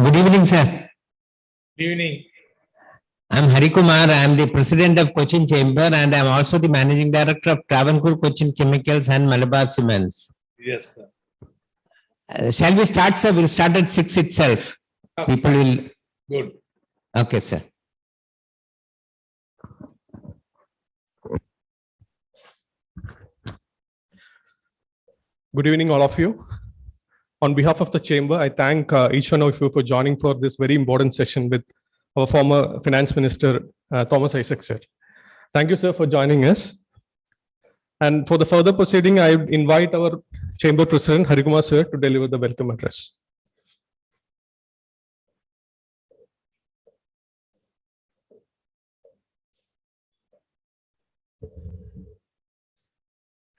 Good evening, sir. Good evening. I'm Hari Kumar. I'm the president of Cochin Chamber and I'm also the managing director of Travancore Cochin Chemicals and Malabar Cements. Yes, sir. Shall we start, sir? We'll start at 6 itself. People will. Good. Okay, sir. Good evening, all of you. On behalf of the Chamber, I thank each one of you for joining for this very important session with our former Finance Minister, Thomas Issac, sir. Thank you, sir, for joining us. And for the further proceeding, I invite our Chamber President, Hari Kumar, sir, to deliver the welcome address.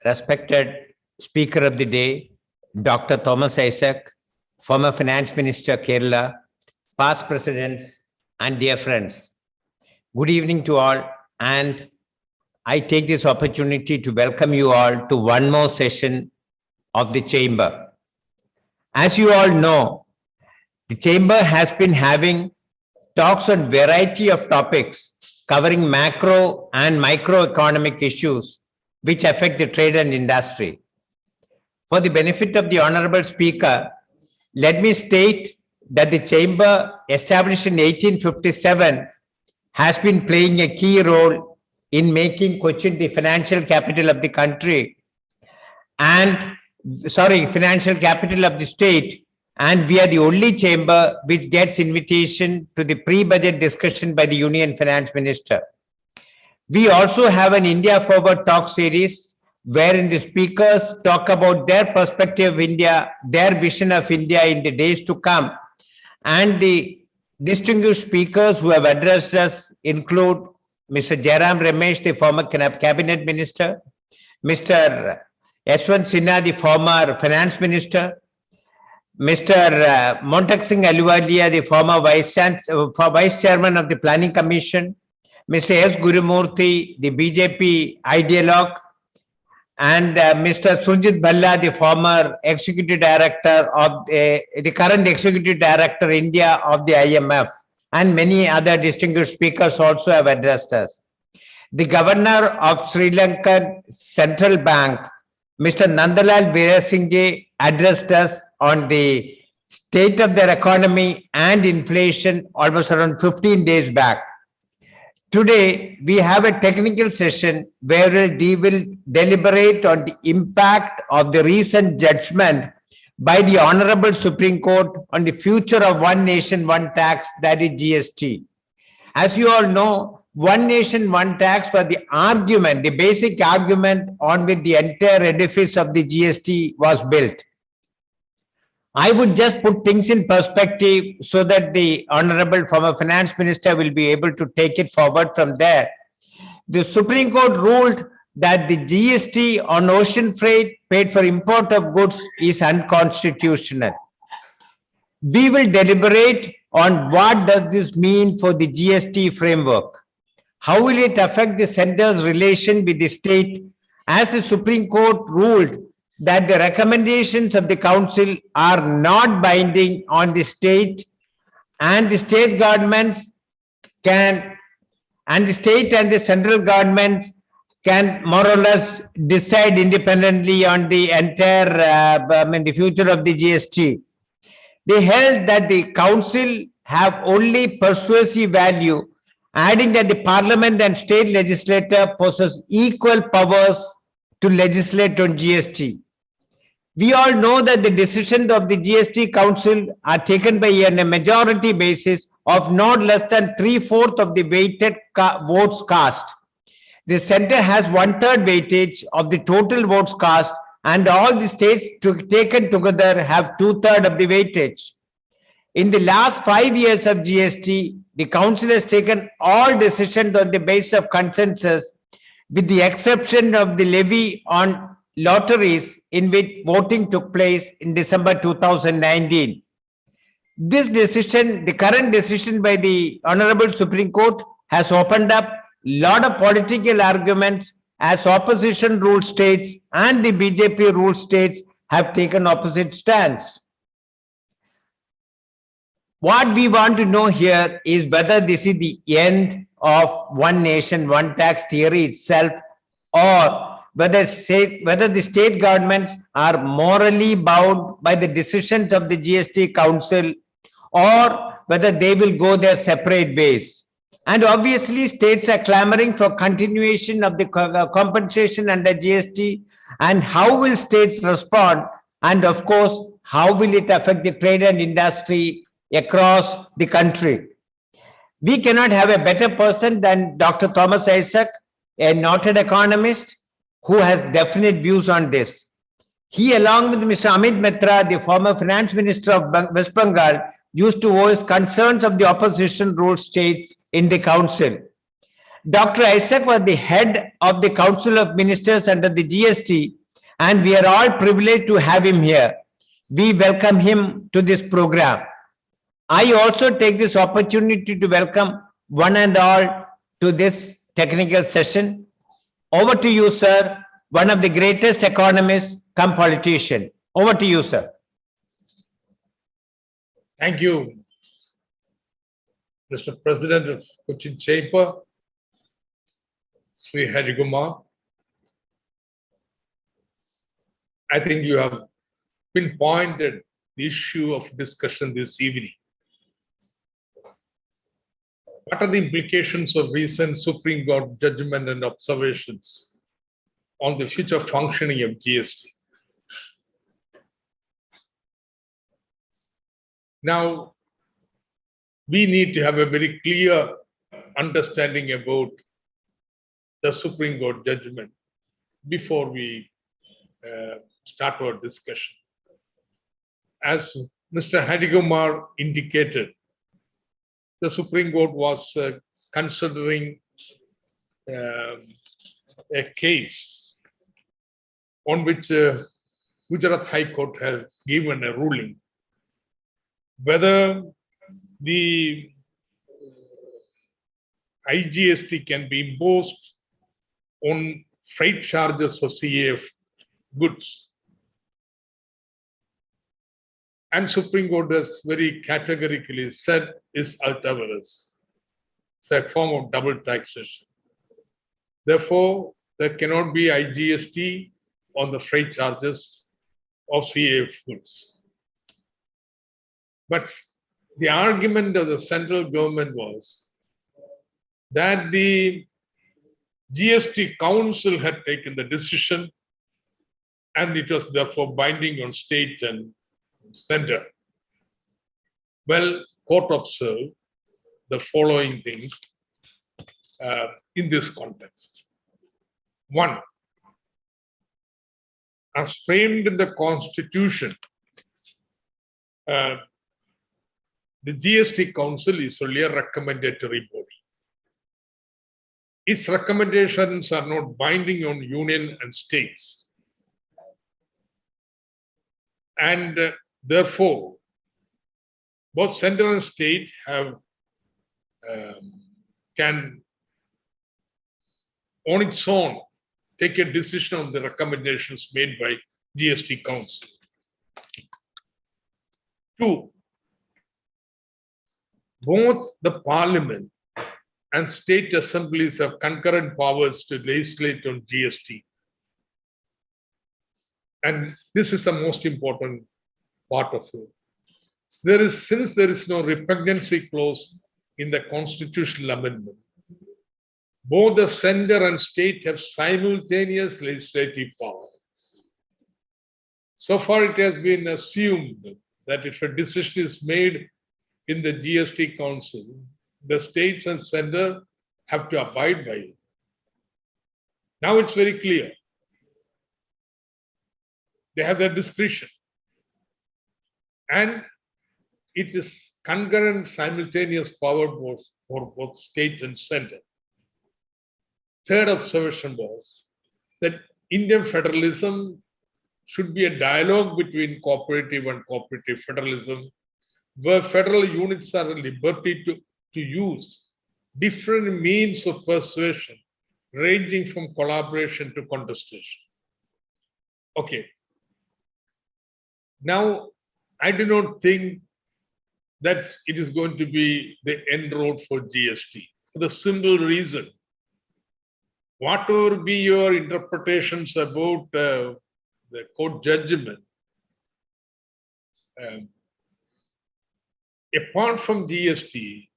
Respected Speaker of the Day, Dr. Thomas Issac, former Finance Minister, Kerala, past presidents, and dear friends. Good evening to all, and I take this opportunity to welcome you all to one more session of the Chamber. As you all know, the Chamber has been having talks on variety of topics covering macro and microeconomic issues which affect the trade and industry. For the benefit of the Honorable Speaker, let me state that the Chamber, established in 1857, has been playing a key role in making Cochin the financial capital of the country financial capital of the state, and we are the only chamber which gets invitation to the pre-budget discussion by the Union Finance Minister. We also have an India Forward talk series wherein the speakers talk about their perspective of India, their vision of India in the days to come. And the distinguished speakers who have addressed us include Mr. Jairam Ramesh, the former Cabinet Minister, Mr. Yashwant Sinha, the former Finance Minister, Mr. Montak Singh Ahluwalia, the former Vice Chairman of the Planning Commission, Mr. S. Gurumurthy, the BJP ideologue, and Mr. Surjit Bhalla, the former Executive Director of the current Executive Director India of the IMF, and many other distinguished speakers also have addressed us. The Governor of Sri Lankan Central Bank, Mr. Nandalal Veerasinghe, addressed us on the state of their economy and inflation almost around 15 days back. Today, we have a technical session where we will deliberate on the impact of the recent judgment by the Honorable Supreme Court on the future of One Nation, One Tax, that is GST. As you all know, One Nation, One Tax was the argument, the basic argument on which the entire edifice of the GST was built. I would just put things in perspective so that the Honorable former Finance Minister will be able to take it forward from there. The Supreme Court ruled that the GST on ocean freight paid for import of goods is unconstitutional. We will deliberate on what does this mean for the GST framework. How will it affect the center's relation with the state, as the Supreme Court ruled that the recommendations of the council are not binding on the state, and the state governments can, and the state and the central governments can more or less decide independently on the entire, the future of the GST. They held that the council have only persuasive value, adding that the parliament and state legislature possess equal powers to legislate on GST. We all know that the decisions of the GST Council are taken by on a majority basis of not less than 3/4 of the weighted votes cast. The center has 1/3 weightage of the total votes cast, and all the states taken together have 2/3 of the weightage. In the last 5 years of GST, the Council has taken all decisions on the basis of consensus, with the exception of the levy on lotteries, in which voting took place in December 2019. This decision, the current decision by the Honorable Supreme Court, has opened up a lot of political arguments, as opposition ruled states and the BJP ruled states have taken opposite stance. What we want to know here is whether this is the end of one nation, one tax theory itself, or whether the state governments are morally bound by the decisions of the GST Council, or whether they will go their separate ways. And obviously, states are clamoring for continuation of the compensation under GST. And how will states respond? And of course, how will it affect the trade and industry across the country? We cannot have a better person than Dr. Thomas Issac, a noted economist who has definite views on this. He, along with Mr. Amit Mitra, the former finance minister of West Bengal, used to voice concerns of the opposition ruled states in the council. Dr. Issac was the head of the Council of Ministers under the GST, and we are all privileged to have him here. We welcome him to this program. I also take this opportunity to welcome one and all to this technical session. Over to you, sir, one of the greatest economists come politician. Over to you, sir. Thank you, Mr. President of Cochin Chamber, Sri Harikumar. I think you have pinpointed the issue of discussion this evening. What are the implications of recent Supreme Court judgment and observations on the future functioning of GST? Now, we need to have a very clear understanding about the Supreme Court judgment before we start our discussion. As Mr. Hadikumar indicated, the Supreme Court was considering a case on which Gujarat High Court has given a ruling whether the IGST can be imposed on freight charges of CAF goods. And Supreme Court has very categorically said is ultra-virus. It's a form of double taxation. Therefore, there cannot be IGST on the freight charges of CAF goods. But the argument of the central government was that the GST Council had taken the decision and it was therefore binding on state and center. Well, court observed the following things in this context. One, as framed in the Constitution, the GST Council is only a recommendatory body. Its recommendations are not binding on union and states. And therefore, both center and state have can on its own take a decision on the recommendations made by GST Council. Two, both the Parliament and state assemblies have concurrent powers to legislate on GST. And this is the most important part of it. Since there is no repugnancy clause in the constitutional amendment, both the center and state have simultaneous legislative power. So far, it has been assumed that if a decision is made in the GST Council, the states and center have to abide by it. Now it's very clear. They have their discretion. And it is concurrent simultaneous power for both state and center. Third observation was that Indian federalism should be a dialogue between cooperative and cooperative federalism, where federal units are at liberty to use different means of persuasion, ranging from collaboration to contestation. Okay. Now, I do not think that it is going to be the end road for GST. For the simple reason, whatever be your interpretations about the court judgment, apart from GST,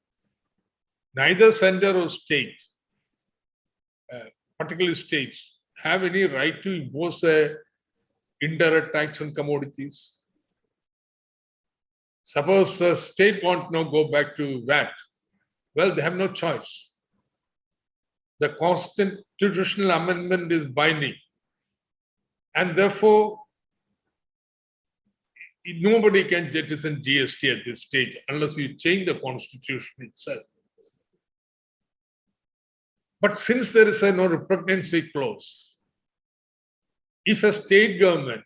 neither center or state, particularly states, have any right to impose a indirect tax on commodities. Suppose the state wants now go back to VAT. Well, they have no choice. The constitutional amendment is binding. And therefore, nobody can jettison GST at this stage unless you change the constitution itself. But since there is a no repugnancy clause, if a state government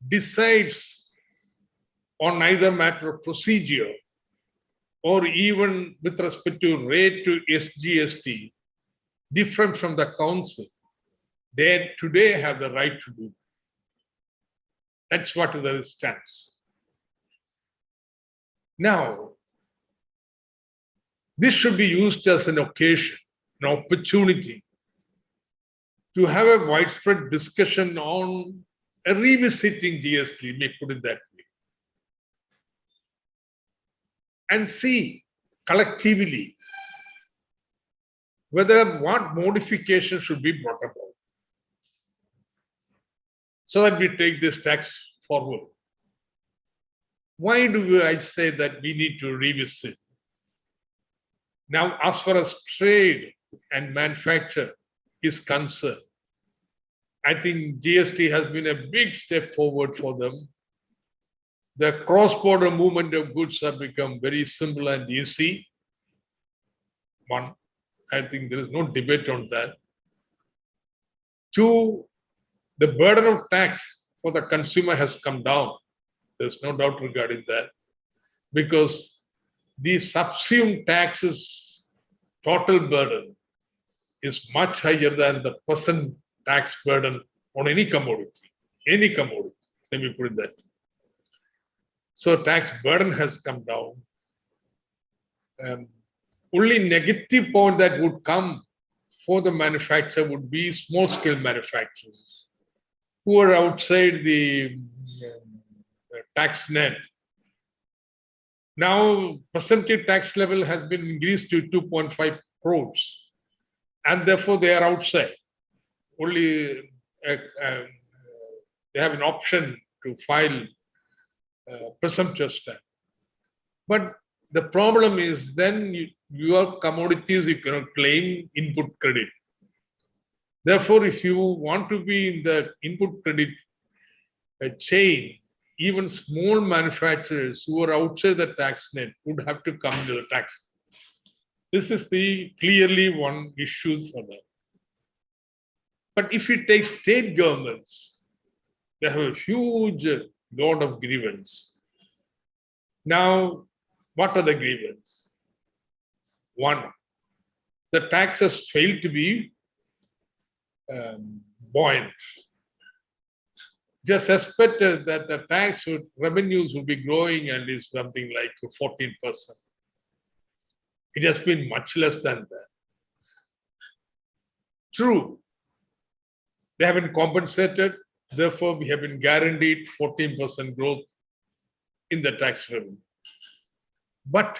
decides on either matter of procedure or even with respect to rate to SGST, different from the council, they today have the right to do. That's what the stance. Now, this should be used as an occasion, an opportunity to have a widespread discussion on a revisiting GST, may put it that way, and see collectively whether what modification should be brought about so that we take this tax forward. Why do I say that we need to revisit? Now, as far as trade and manufacture is concerned, I think GST has been a big step forward for them. The cross-border movement of goods have become very simple and easy. One, I think there is no debate on that. Two, the burden of tax for the consumer has come down. There's no doubt regarding that, because the subsumed taxes total burden is much higher than the present tax burden on any commodity, let me put it that. So tax burden has come down. Only negative point that would come for the manufacturer would be small scale manufacturers who are outside the tax net. Now, percentage tax level has been increased to 2.5 crores, and therefore they are outside. Only they have an option to file presumptuous tax. But the problem is then your commodities you cannot claim input credit. Therefore, if you want to be in the input credit chain, even small manufacturers who are outside the tax net would have to come into the tax. This is the clearly one issue for them. But if you take state governments, they have a huge load of grievance. Now, what are the grievance? One, the taxes fail to be buoyant. Just expect that the tax revenues will be growing and is something like 14%. It has been much less than that. True, they have been compensated, therefore we have been guaranteed 14% growth in the tax revenue. But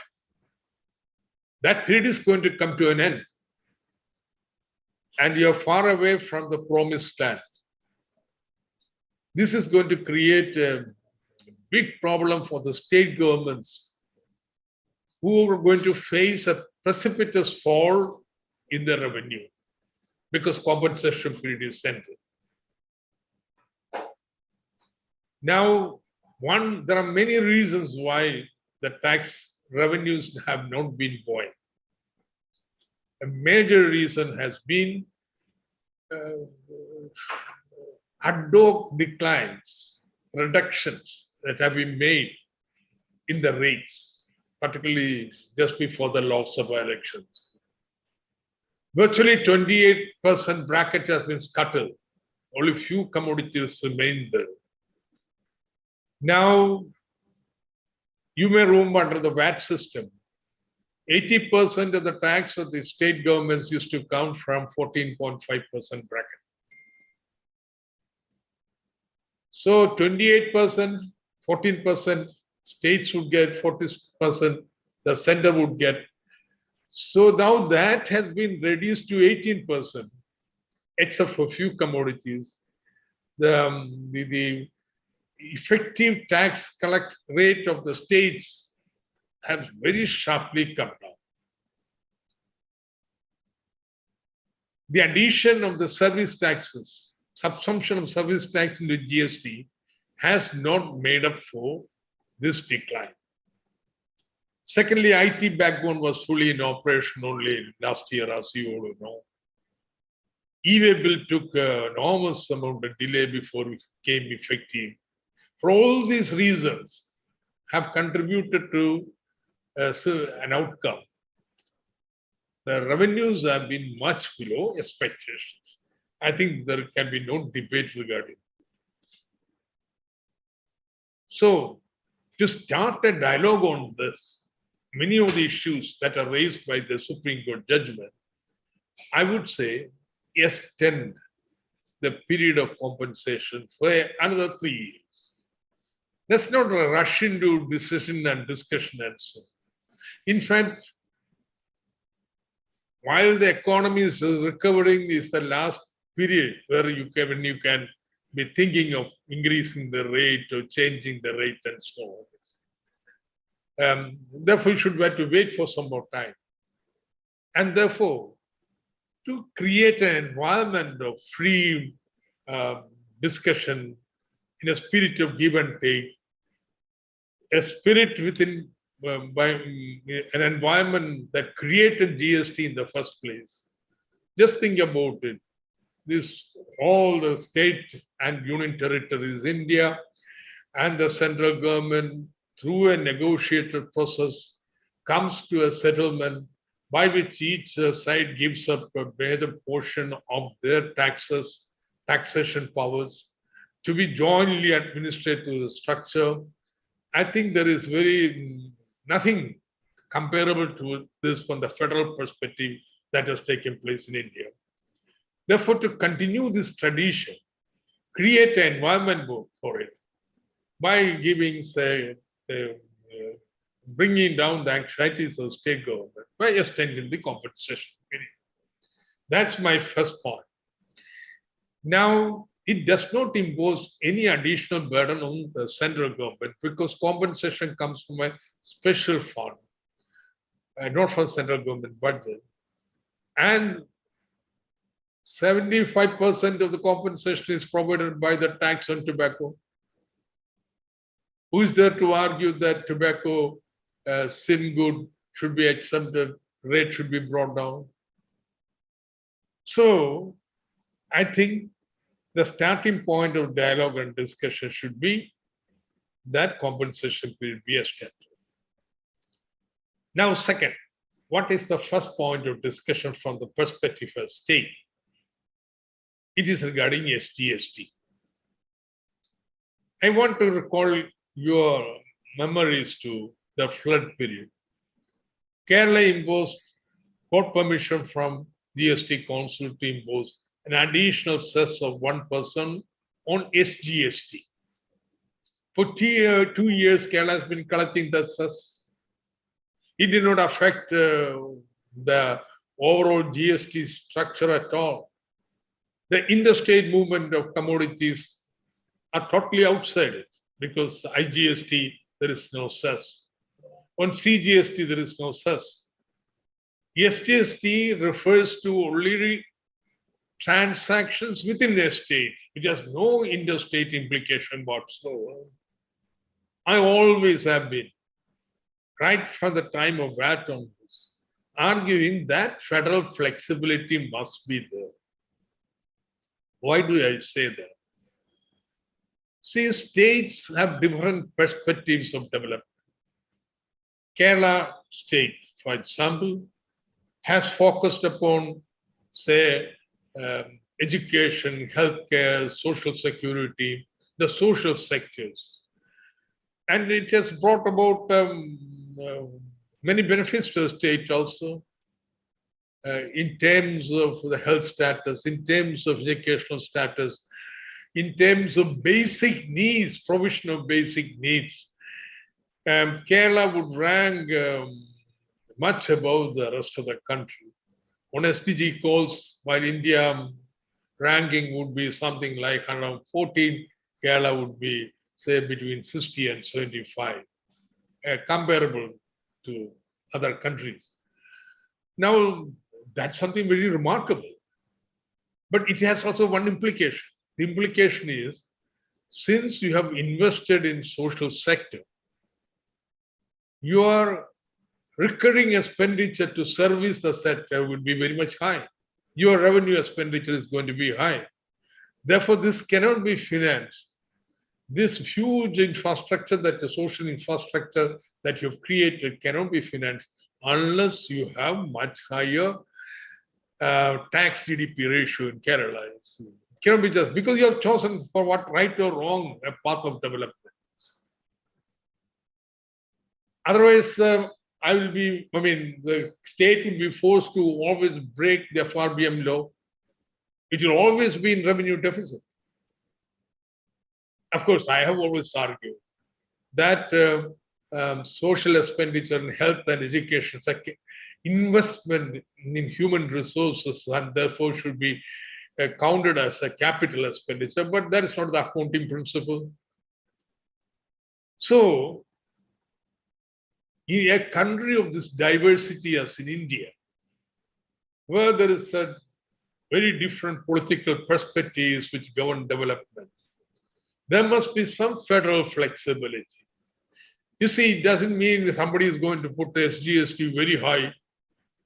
that period is going to come to an end. And you're far away from the promised land. This is going to create a big problem for the state governments who are going to face a precipitous fall in their revenue because compensation period is ended. Now, one, there are many reasons why the tax revenues have not been buoyant. A major reason has been ad hoc declines, reductions that have been made in the rates, particularly just before the Lok Sabha elections. Virtually 28% bracket has been scuttled. Only few commodities remain there. Now, You may remember under the VAT system, 80% of the tax of the state governments used to come from 14.5% bracket. So 28%, 14%, states would get 40%, the center would get. So now that has been reduced to 18%, except for few commodities. The effective tax collect rate of the states has very sharply come down. The addition of the service taxes, subsumption of service tax into GST has not made up for this decline. Secondly, IT backbone was fully in operation only last year, as you all know. E-way bill took an enormous amount of delay before it became effective. For all these reasons, have contributed to an outcome. The revenues have been much below expectations. I think there can be no debate regarding it. So, to start a dialogue on this, many of the issues that are raised by the Supreme Court judgment, I would say extend the period of compensation for another 3 years. Let's not rush into decision and discussion and so on. In fact, while the economy is recovering, is the last period where you can be thinking of increasing the rate or changing the rate and so on. Therefore, you should have to wait for some more time. And therefore, to create an environment of free discussion in a spirit of give and take, a spirit within by an environment that created GST in the first place. Just think about it. All the state and union territories, India and the central government, through a negotiated process, comes to a settlement by which each side gives up a major portion of their taxation powers to be jointly administered to the structure. I think there is nothing comparable to this from the federal perspective that has taken place in India. Therefore, to continue this tradition, create an environment for it by giving, say, bringing down the anxieties of state government by extending the compensation period. That's my first point. Now, it does not impose any additional burden on the central government because compensation comes from a special fund, not from central government budget. And 75% of the compensation is provided by the tax on tobacco. Who is there to argue that tobacco sin good should be exempted, rate should be brought down? So I think the starting point of dialogue and discussion should be that compensation period be extended. Now, second, what is the first point of discussion from the perspective of state? It is regarding SGST. I want to recall your memories to the flood period. Kerala imposed court permission from GST Council to impose an additional cess of 1% on SGST. For 2 years, Kerala has been collecting the cess. It did not affect the overall GST structure at all. The interstate movement of commodities are totally outside it because IGST, there is no cess. On CGST, there is no cess. SGST refers to only transactions within the state, which has no interstate implication whatsoever. I always have been, right from the time of VAT on this, arguing that federal flexibility must be there. Why do I say that? See, states have different perspectives of development. Kerala state, for example, has focused upon, say, education, healthcare, social security, the social sectors. And it has brought about many benefits to the state also, in terms of the health status, in terms of educational status, in terms of basic needs, provision of basic needs. Kerala would rank much above the rest of the country. On SDG goals, while India ranking would be something like 114, Kerala would be, say, between 60 and 75, comparable to other countries. Now, that's something very remarkable. But it has also one implication. The implication is, since you have invested in social sector, your recurring expenditure to service the sector will be very much high. Your revenue expenditure is going to be high. Therefore, this cannot be financed. This huge infrastructure, that the social infrastructure that you've created, cannot be financed unless you have much higher tax GDP ratio in Kerala. It cannot be just because you have chosen, for what right or wrong, a path of development. Otherwise, the state will be forced to always break the FRBM law. It will always be in revenue deficit. Of course, I have always argued that social expenditure in health and education is an investment in human resources and therefore should be counted as a capital expenditure, but that is not the accounting principle. So, in a country of this diversity as in India, where there is a very different political perspectives which govern development, there must be some federal flexibility. You see, it doesn't mean that somebody is going to put the SGST very high.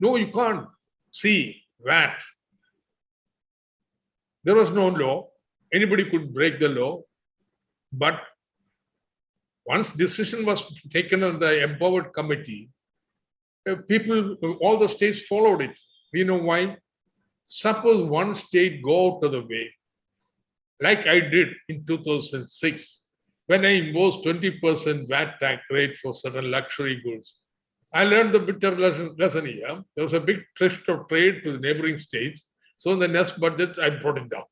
No, you can't. See, VAT. There was no law. Anybody could break the law. But once decision was taken on the empowered committee, people, all the states followed it. We know why. Suppose one state go out of the way, like I did in 2006, when I imposed 20% VAT tax rate for certain luxury goods. I learned the bitter lesson here. There was a big thrift of trade to the neighboring states. So in the next budget, I brought it down.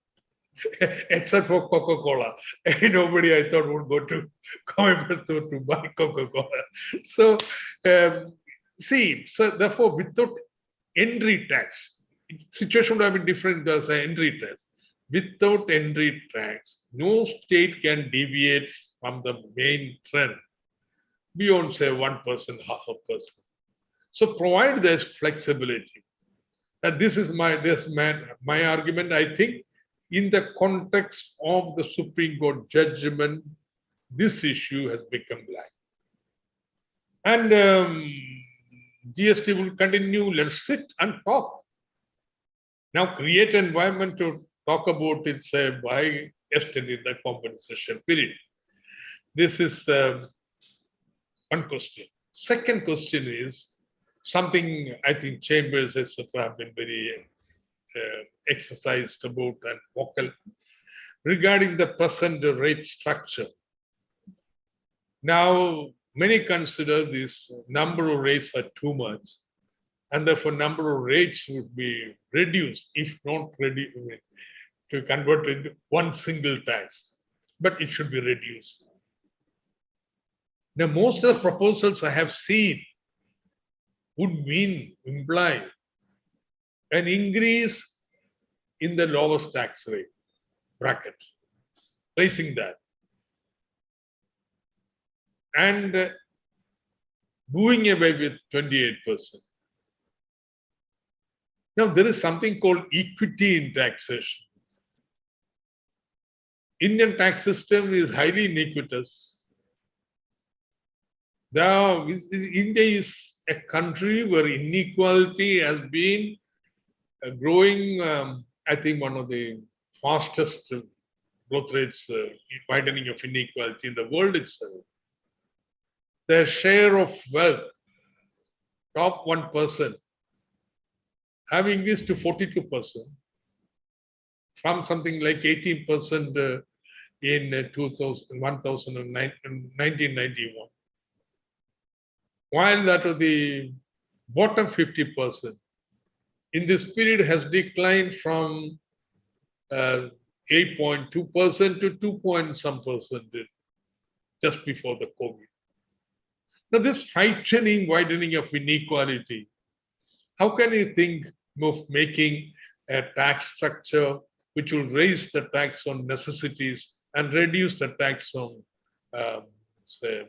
Except for Coca-Cola. Nobody I thought would go to Coimbatore to buy Coca-Cola. So, see, so therefore, without entry tax, situation would have been different as an entry tax. Without entry tax, no state can deviate from the main trend beyond, say, 1%, 0.5%. So provide this flexibility. And this is my argument. I think in the context of the Supreme Court judgment, this issue has become black. And GST will continue. Let's sit and talk. Now create an environment to talk about it, say, by extending the compensation period. This is one question. Second question is something I think chambers, etc., have been very exercised about and vocal regarding the present rate structure. Now, many consider this number of rates are too much, and therefore number of rates would be reduced, if not reduced, to convert into one single tax, but it should be reduced. Now, most of the proposals I have seen would imply an increase in the lowest tax rate bracket, raising that, and doing away with 28%. Now, there is something called equity in taxation. Indian tax system is highly iniquitous. Now, India is a country where inequality has been growing, I think one of the fastest growth rates, widening of inequality in the world itself. Their share of wealth, top 1%, have increased to 42%, from something like 18% in 1991. While that was the bottom 50%, in this period has declined from 8.2% to 2 point some percent just before the COVID. Now, this frightening widening of inequality, how can you think of making a tax structure which will raise the tax on necessities and reduce the tax on, say,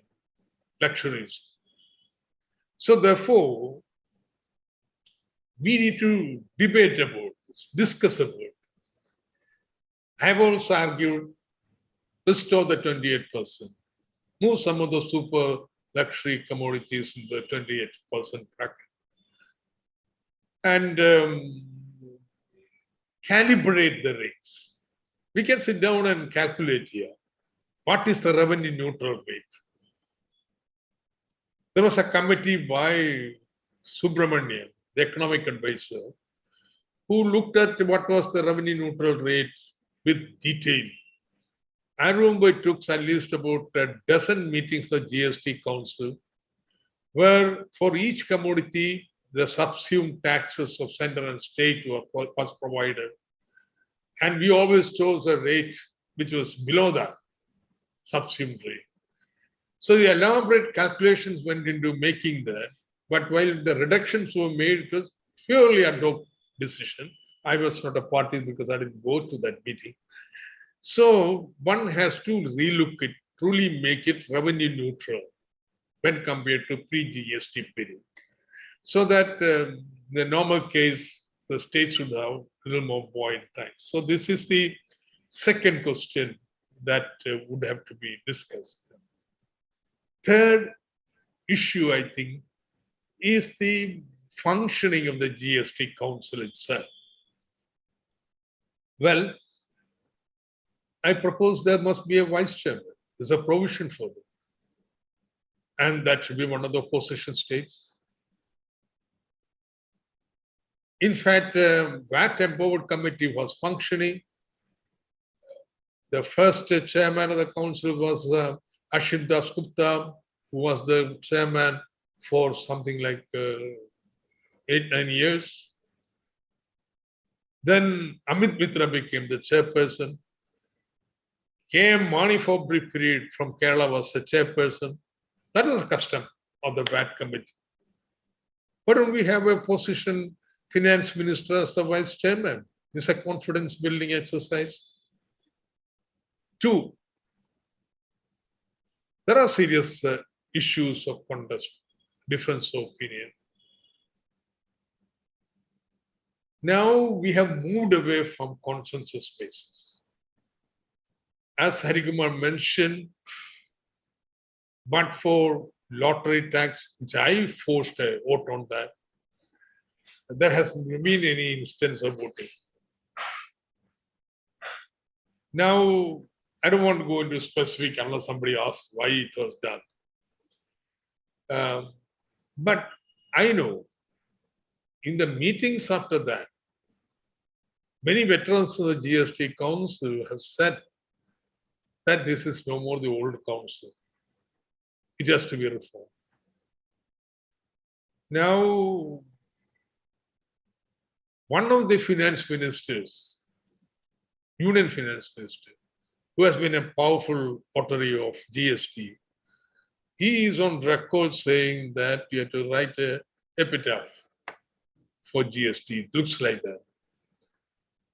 luxuries? So therefore, we need to debate about this, discuss about this. I have also argued, restore the 28%, move some of the super luxury commodities in the 28% bracket, and calibrate the rates. We can sit down and calculate here. What is the revenue neutral rate? There was a committee by Subramanian, the economic advisor, who looked at what was the revenue neutral rate with detail. I remember it took at least about a dozen meetings of the GST Council, where for each commodity, the subsumed taxes of center and state was provided. And we always chose a rate which was below the subsumed rate. So the elaborate calculations went into making that. But while the reductions were made, it was purely a hoc decision. I was not a party because I didn't go to that meeting. So one has to relook it, truly make it revenue neutral when compared to pre-GST period. So that the normal case, the state should have a little more buoyant time. So this is the second question that would have to be discussed. Third issue, I think, is the functioning of the GST Council itself. Well, I propose there must be a vice chairman. There's a provision for that. And that should be one of the opposition states. In fact, VAT Empowered Committee was functioning. The first chairman of the council was Ashim Das Gupta, who was the chairman for something like 8-9 years. Then Amit Mitra became the chairperson. K.M. Mani for a brief period from Kerala was the chairperson. That was the custom of the VAT committee. Why don't we have a position finance minister as the vice chairman? It's a confidence building exercise. 2, there are serious issues of contest, difference of opinion. Now we have moved away from consensus basis. As Harikumar mentioned, but for lottery tax, which I forced a vote on that, there hasn't been any instance of voting. Now, I don't want to go into specific unless somebody asks why it was done. But I know in the meetings after that, many veterans of the GST Council have said that this is no more the old council. It has to be reformed. Now, one of the finance ministers, union finance minister, who has been a powerful authority of GST, he is on record saying that you have to write an epitaph for GST. It looks like that.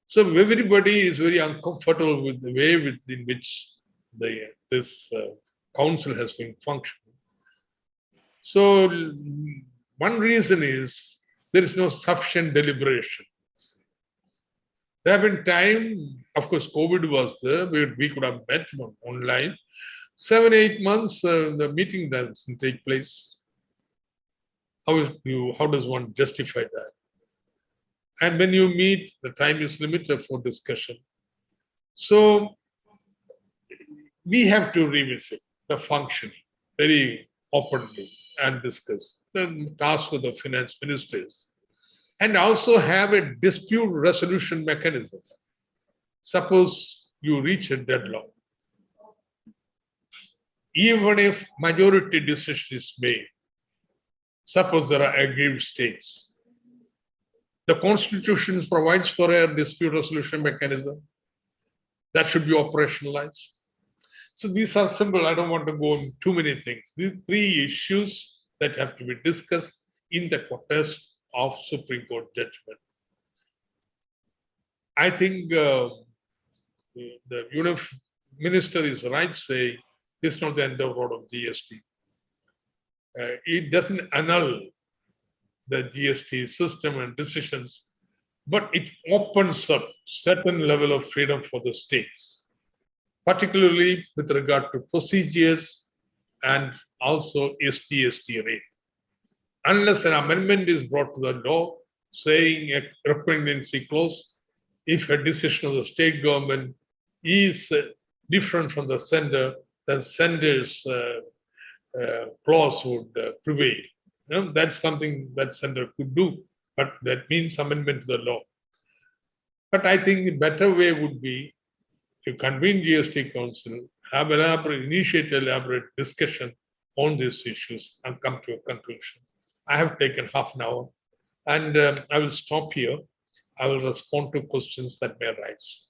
So everybody is very uncomfortable with the way in which this council has been functioning. So one reason is there is no sufficient deliberation. There have been time, of course, COVID was there, we could have met online. 7-8 months, the meeting doesn't take place. How does one justify that? And when you meet, the time is limited for discussion. So we have to revisit the functioning very openly and discuss the task of the finance ministers, and also have a dispute resolution mechanism. Suppose you reach a deadlock even if majority decision is made, suppose there are aggrieved states, the Constitution provides for a dispute resolution mechanism that should be operationalized. So these are simple. I don't want to go into too many things. These three issues that have to be discussed in the context of Supreme Court judgment. I think the Union Minister is right saying this is not the end of road of GST. It doesn't annul the GST system and decisions, but it opens up certain level of freedom for the states, particularly with regard to procedures and also ST rate. Unless an amendment is brought to the law saying a repugnancy clause, if a decision of the state government is different from the center, then center's clause would prevail. That's something that center could do, but that means amendment to the law. But I think the better way would be to convene GST Council, initiate elaborate discussion on these issues and come to a conclusion. I have taken half an hour and I will stop here. I will respond to questions that may arise.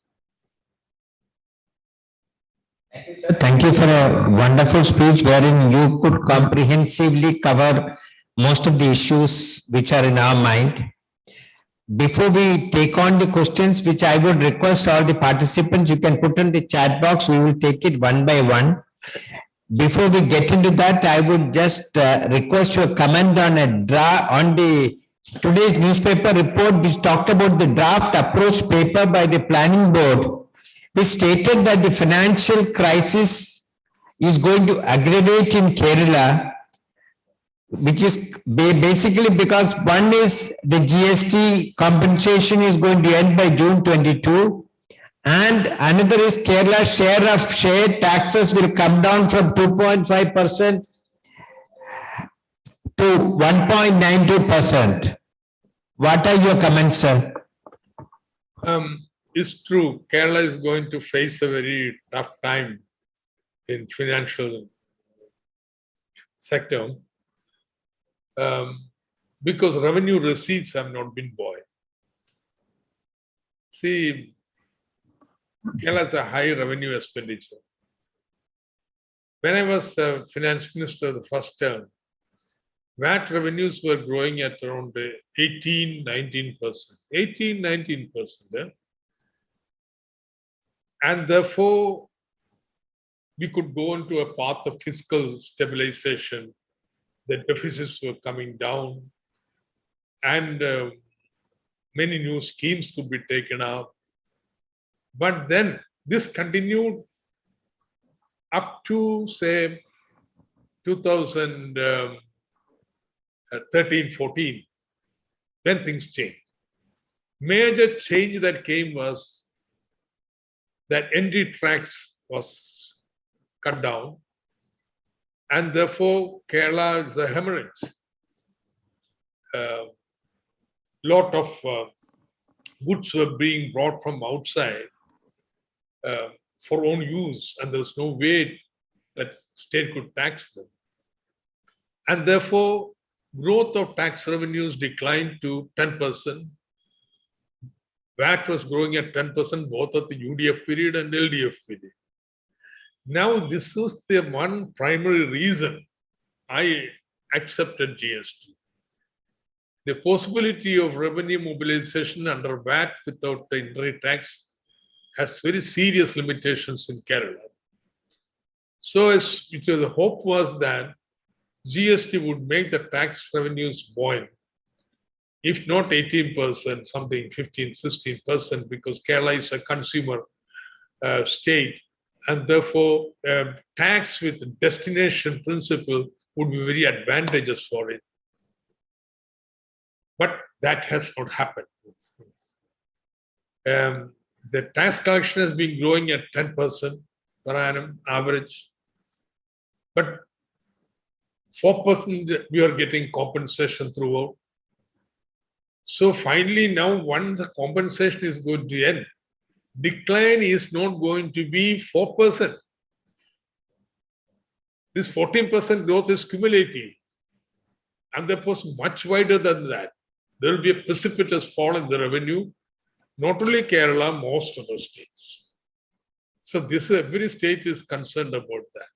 Thank you for a wonderful speech wherein you could comprehensively cover most of the issues which are in our mind. Before we take on the questions, which I would request all the participants, you can put in the chat box, we will take it one by one. Before we get into that, I would just request your comment on today's newspaper report, which talked about the draft approach paper by the planning board, which stated that the financial crisis is going to aggravate in Kerala, which is basically because one is the GST compensation is going to end by June 22, and another is Kerala's share taxes will come down from 2.5% to 1.92%. What are your comments, sir? It's true. Kerala is going to face a very tough time in financial sector because revenue receipts have not been buoyant. See, Kerala has a high revenue expenditure. When I was finance minister the first term, VAT revenues were growing at around 18-19%. 18-19%. And therefore, we could go into a path of fiscal stabilization. The deficits were coming down and many new schemes could be taken up. But then this continued up to, say, 2013-14, when things changed. Major change that came was that entry tax was cut down, and therefore Kerala is a hemorrhage. Lot of goods were being brought from outside for own use, and there was no way that state could tax them. And therefore, growth of tax revenues declined to 10%. VAT was growing at 10% both at the UDF period and LDF period. Now, this was the one primary reason I accepted GST. The possibility of revenue mobilization under VAT without the indirect tax has very serious limitations in Kerala. So the hope was that GST would make the tax revenues buoyant. If not 18%, something 15-16%, because Kerala is a consumer state, and therefore tax with destination principle would be very advantageous for it. But that has not happened. The tax collection has been growing at 10% per annum average, but 4% we are getting compensation throughout. So finally now, once the compensation is going to end, decline is not going to be 4%. This 14% growth is cumulative. And therefore much wider than that. There will be a precipitous fall in the revenue, not only Kerala, most of the states. So this every state is concerned about that.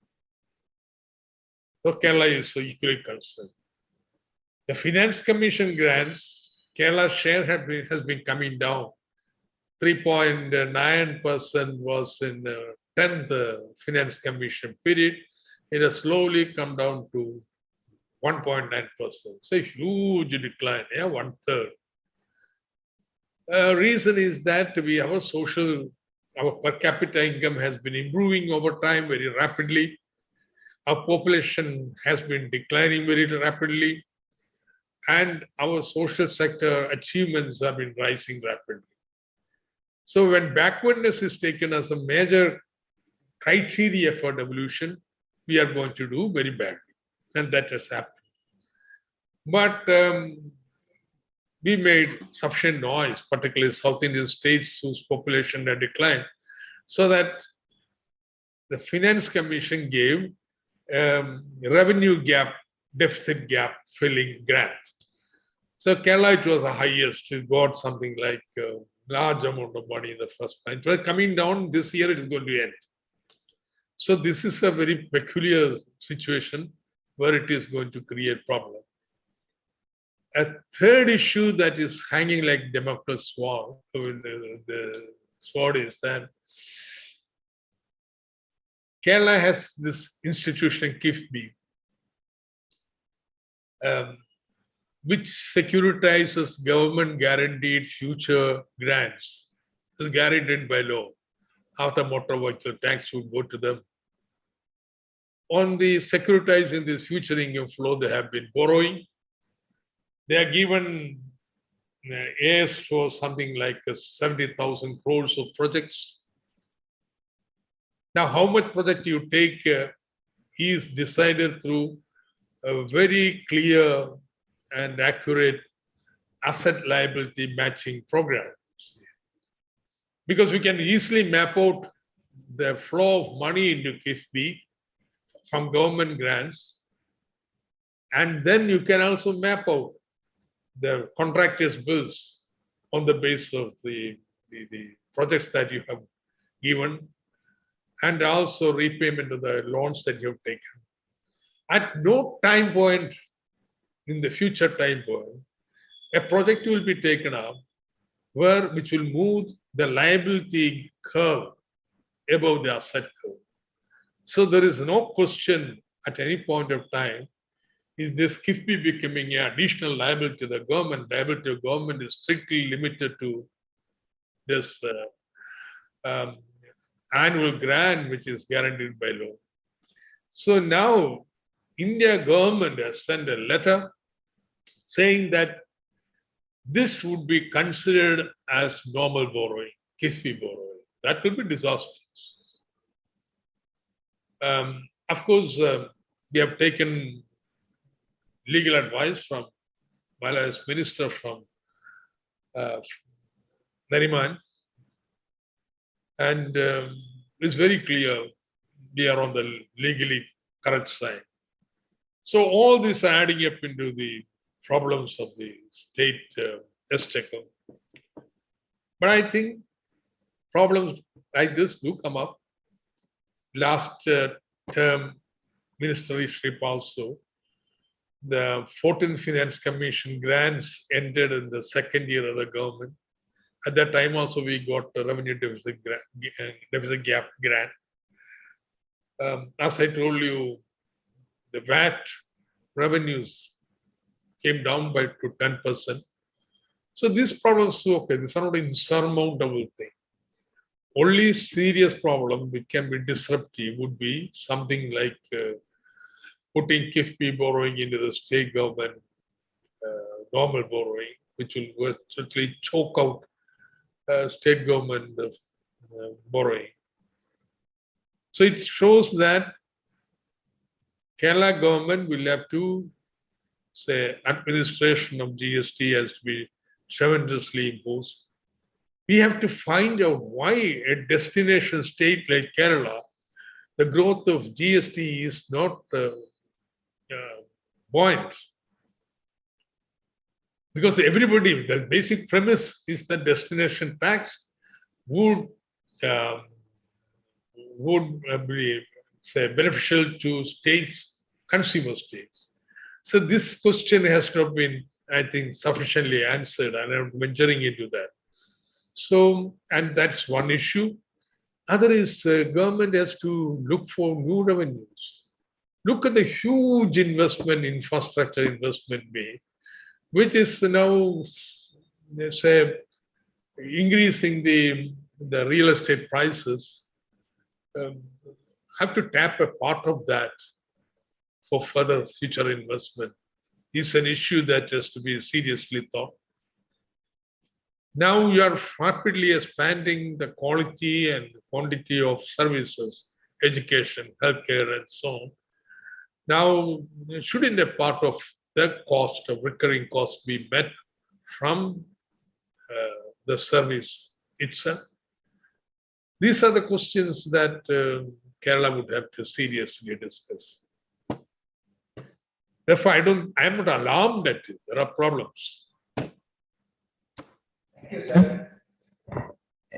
So Kerala is so equally concerned. The Finance Commission grants, Kerala's share has been coming down. 3.9% was in the 10th Finance Commission period. It has slowly come down to 1.9%. So a huge decline, yeah, 1/3. Reason is that our per capita income has been improving over time very rapidly. Our population has been declining very rapidly. And our social sector achievements have been rising rapidly. So when backwardness is taken as a major criteria for devolution, we are going to do very badly. And that has happened. But we made sufficient noise, particularly South Indian states whose population had declined, so that the Finance Commission gave revenue gap, deficit gap filling grant. So Kerala, it was the highest. It got something like a large amount of money in the first time. It was coming down. This year it is going to end. So this is a very peculiar situation where it is going to create problem. A third issue that is hanging like Damocles sword, the sword is that Kerala has this institution KIFBI, which securitizes government guaranteed future grants. It's guaranteed by law. After motor vehicle tax would go to them. On the securitizing this future income flow, they have been borrowing. They are given AS for something like 70,000 crores of projects. Now, how much project you take is decided through a very clear and accurate asset liability matching program. Because we can easily map out the flow of money into KIFBI from government grants. And then you can also map out the contractors' bills on the basis of the projects that you have given, and also repayment of the loans that you have taken. At no time point in the future time point, a project will be taken up which will move the liability curve above the asset curve. So there is no question at any point of time, is this KIFBI becoming an additional liability to the government? Liability of government is strictly limited to this annual grant, which is guaranteed by law. So now, India government has sent a letter saying that this would be considered as normal borrowing, KIFBI borrowing. That will be disastrous. Of course, we have taken legal advice from Malay's minister from Nariman, and it's very clear we are on the legally correct side. So all this adding up into the problems of the state exchequer. But I think problems like this do come up. Last term, Minister Shrip also, the 14th Finance Commission grants ended in the second year of the government. At that time also we got a revenue deficit gap grant. As I told you, the VAT revenues came down by to 10%. So these problems, okay, these are not insurmountable thing. Only serious problem which can be disruptive would be something like putting KIFBI borrowing into the state government normal borrowing, which will virtually choke out state government borrowing. So it shows that Kerala government will have to say administration of GST has to be tremendously imposed. We have to find out why a destination state like Kerala the growth of GST is not buoyant. Because everybody, the basic premise is that destination tax would be, say, beneficial to states, consumer states. So this question has not been, I think, sufficiently answered, and I'm venturing into that. So, and that's one issue. Other is government has to look for new revenues. Look at the huge investment, infrastructure investment made, which is now, say, increasing the real estate prices. Have to tap a part of that for further future investment is an issue that has to be seriously thought. Now you are rapidly expanding the quality and quantity of services, education, healthcare, and so on. Now, shouldn't a part of the cost of recurring costs be met from the service itself? These are the questions that Kerala would have to seriously discuss. Therefore, I am not alarmed at it. There are problems.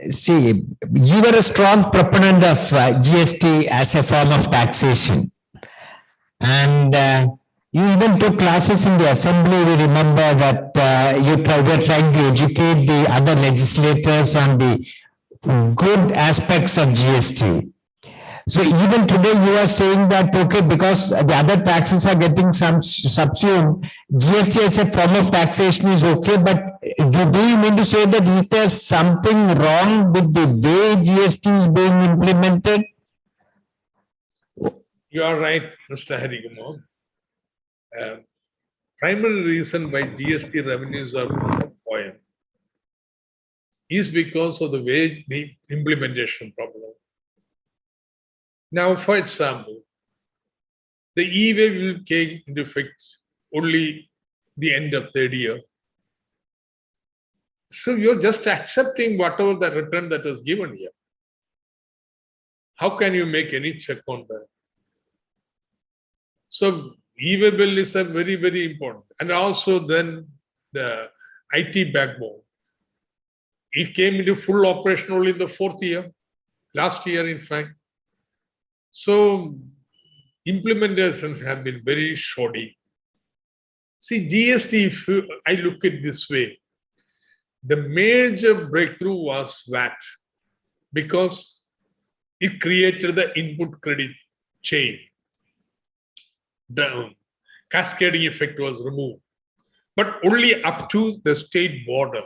See, you were a strong proponent of GST as a form of taxation. And you even took classes in the assembly. We remember that you were trying to educate the other legislators on the good aspects of GST. So even today you are saying that, okay, because the other taxes are getting some subsumed, GST as a form of taxation is okay, but do you mean to say that is there something wrong with the way GST is being implemented? You are right, Mr. Harikumar. Primary reason why GST revenues are buoyant is because of the way the implementation problem. Now, for example, the e-way will take into effect only the end of third year. So you're just accepting whatever the return that is given here. How can you make any check on that? So e-way bill is a very, very important. And also then the IT backbone. It came into full operation only in the fourth year, last year in fact. So implementations have been very shoddy. See, GST, if I look at this way, the major breakthrough was VAT because it created the input credit chain. The cascading effect was removed, but only up to the state border.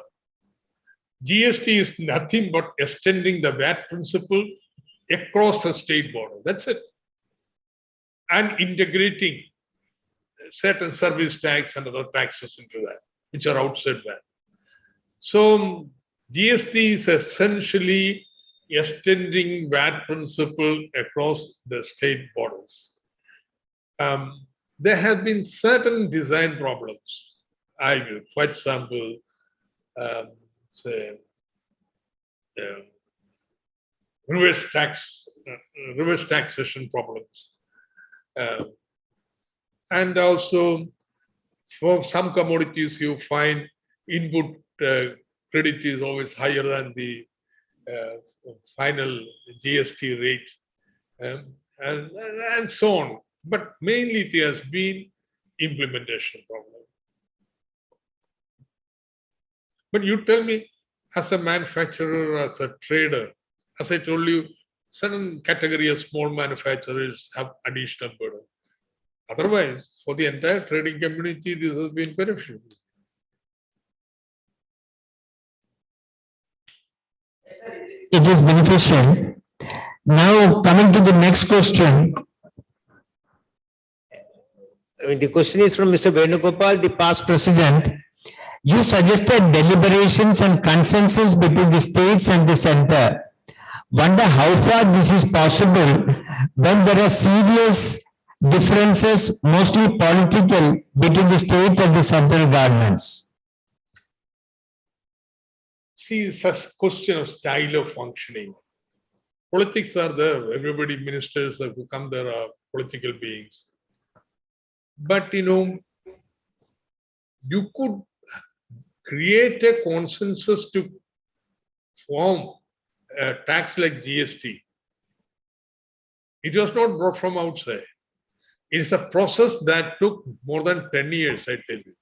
GST is nothing but extending the VAT principle across the state border. That's it. And integrating certain service tax and other taxes into that, which are outside that. So GST is essentially extending VAT principle across the state borders. There have been certain design problems. For example, say, reverse taxation problems. And also, for some commodities, you find input credit is always higher than the final GST rate, and so on. But mainly it has been implementation problem. But you tell me, as a manufacturer, as a trader, as I told you, certain category of small manufacturers have additional burden. Otherwise, for the entire trading community, this has been beneficial. It is beneficial. Now, coming to the next question. The question is from Mr. Venugopal, the past president. You suggested deliberations and consensus between the states and the center. Wonder how far this is possible when there are serious differences, mostly political, between the state and the central governments. See, it's a question of style of functioning. Politics are there. Everybody, ministers who come there are political beings. But you could create a consensus to form a tax like GST. It was not brought from outside. It's a process that took more than 10 years, I tell you.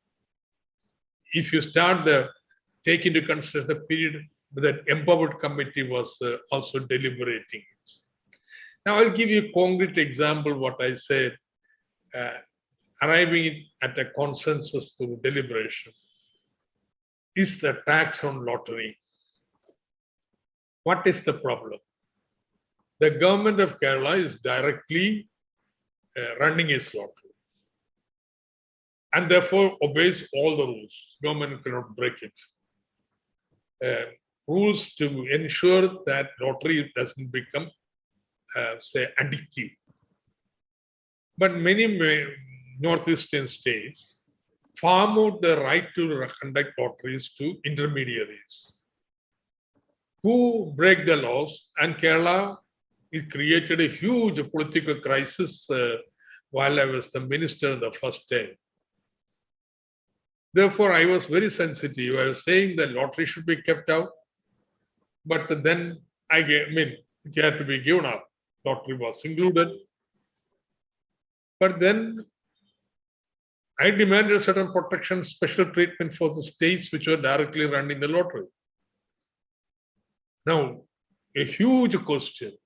If you start take into consideration the period that empowered committee was also deliberating. Now I'll give you a concrete example what I said, arriving at a consensus through deliberation is the tax on lottery. What is the problem? The government of Kerala is directly running its lottery and therefore obeys all the rules. Government cannot break it. Rules to ensure that lottery doesn't become, say, addictive. But many northeastern states farm out the right to conduct lotteries to intermediaries who break the laws, and Kerala, it created a huge political crisis while I was the minister the first time. Therefore, I was very sensitive. I was saying that lottery should be kept out, but then it had to be given up. Lottery was included. But then I demanded certain protection, special treatment for the states which were directly running the lottery. Now, a huge question,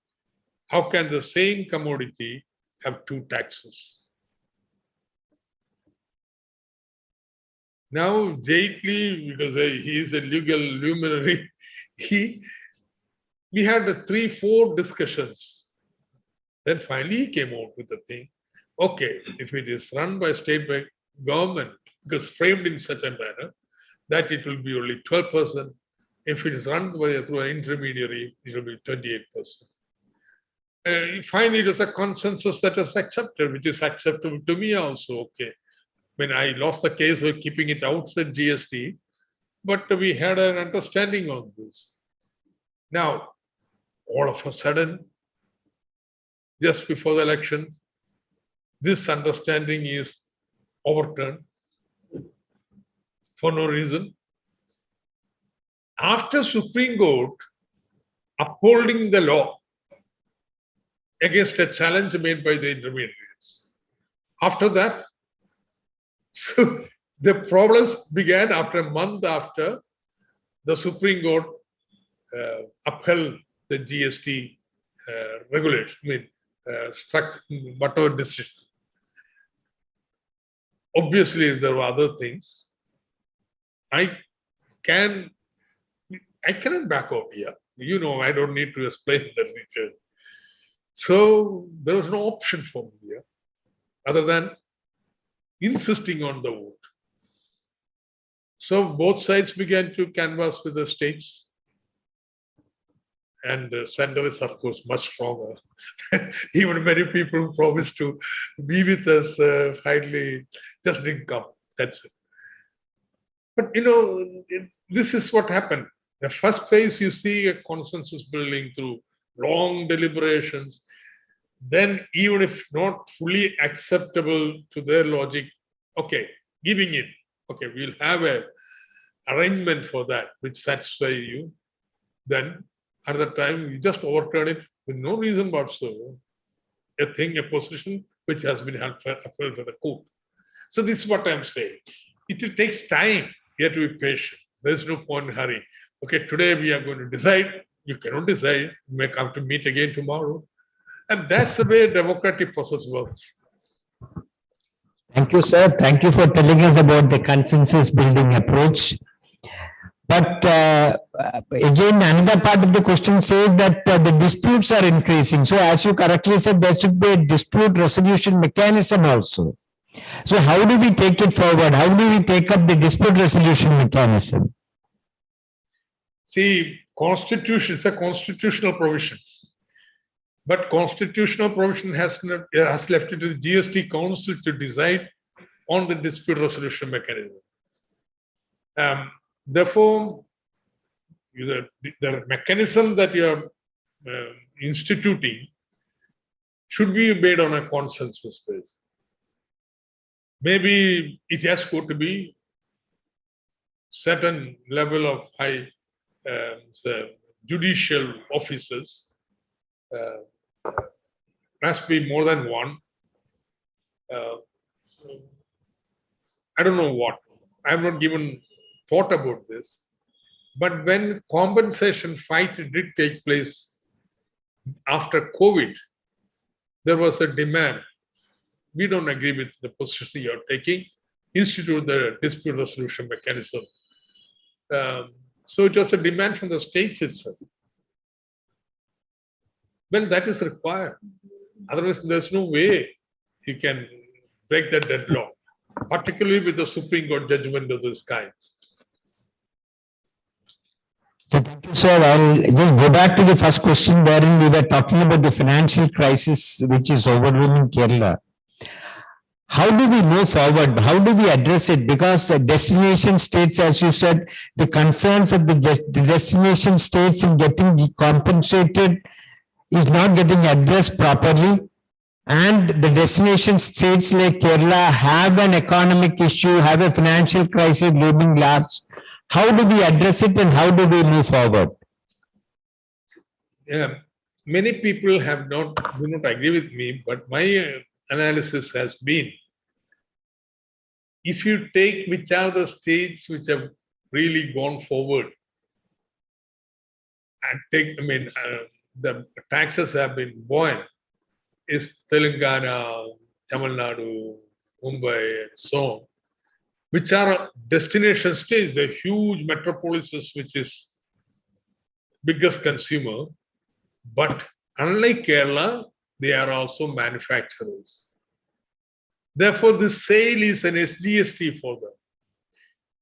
how can the same commodity have two taxes? Now, Jaitley, because he is a legal luminary, we had 3-4 discussions. Then finally he came out with the thing. Okay, if it is run by state by government, because framed in such a manner that it will be only 12%. If it is run through an intermediary, it will be 28%. Finally, it was a consensus that was accepted, which is acceptable to me also. Okay, when I lost the case of keeping it outside GST, but we had an understanding on this. Now, all of a sudden, just before the elections, this understanding is overturned for no reason. After Supreme Court upholding the law against a challenge made by the intermediaries, after that, the problems began after a month after the Supreme Court upheld the GST regulation, struck whatever decision. Obviously, there were other things. I cannot back out here. I don't need to explain the detail. So there was no option for me here other than insisting on the vote. So both sides began to canvass with the states. And the center is, of course, much stronger. Even many people who promised to be with us finally just didn't come. That's it. But this is what happened. The first phase, you see a consensus building through long deliberations. Then, even if not fully acceptable to their logic, okay, giving it. Okay, we'll have an arrangement for that which satisfies you. Then, at the time, you just overturn it with no reason whatsoever. A position which has been upheld for the court. So this is what I'm saying. It takes time. You have to be patient. There's no point in hurry. Okay, today we are going to decide. You cannot decide. You may come to meet again tomorrow. And that's the way democratic process works. Thank you, sir. Thank you for telling us about the consensus building approach. But again, another part of the question says that the disputes are increasing. So as you correctly said, there should be a dispute resolution mechanism also. So how do we take it forward? How do we take up the dispute resolution mechanism? See, constitution is a constitutional provision. But constitutional provision has left it to the GST Council to decide on the dispute resolution mechanism. Therefore, the mechanism that you are instituting should be made on a consensus basis. Maybe it has got to be certain level of high judicial officers, must be more than one. I don't know what. I have not given thought about this. But when compensation fight did take place after COVID, there was a demand. We don't agree with the position you're taking. Institute the dispute resolution mechanism. So it was a demand from the states itself. Well, that is required. Otherwise, there's no way you can break that deadlock, particularly with the Supreme Court judgment of this kind. So thank you, sir. I'll just go back to the first question wherein we were talking about the financial crisis which is overwhelming Kerala. How do we move forward? How do we address it? Because the destination states, as you said, the concerns of the destination states in getting compensated is not getting addressed properly. And the destination states like Kerala have an economic issue, have a financial crisis looming large. How do we address it and how do we move forward? Yeah, many people do not agree with me, but my analysis has been, if you take which are the states which have really gone forward and take, the taxes have been buoyant, is Telangana, Tamil Nadu, Mumbai, and so on, which are destination states, the huge metropolises, which is biggest consumer. But unlike Kerala, they are also manufacturers. Therefore, this sale is an SGST for them.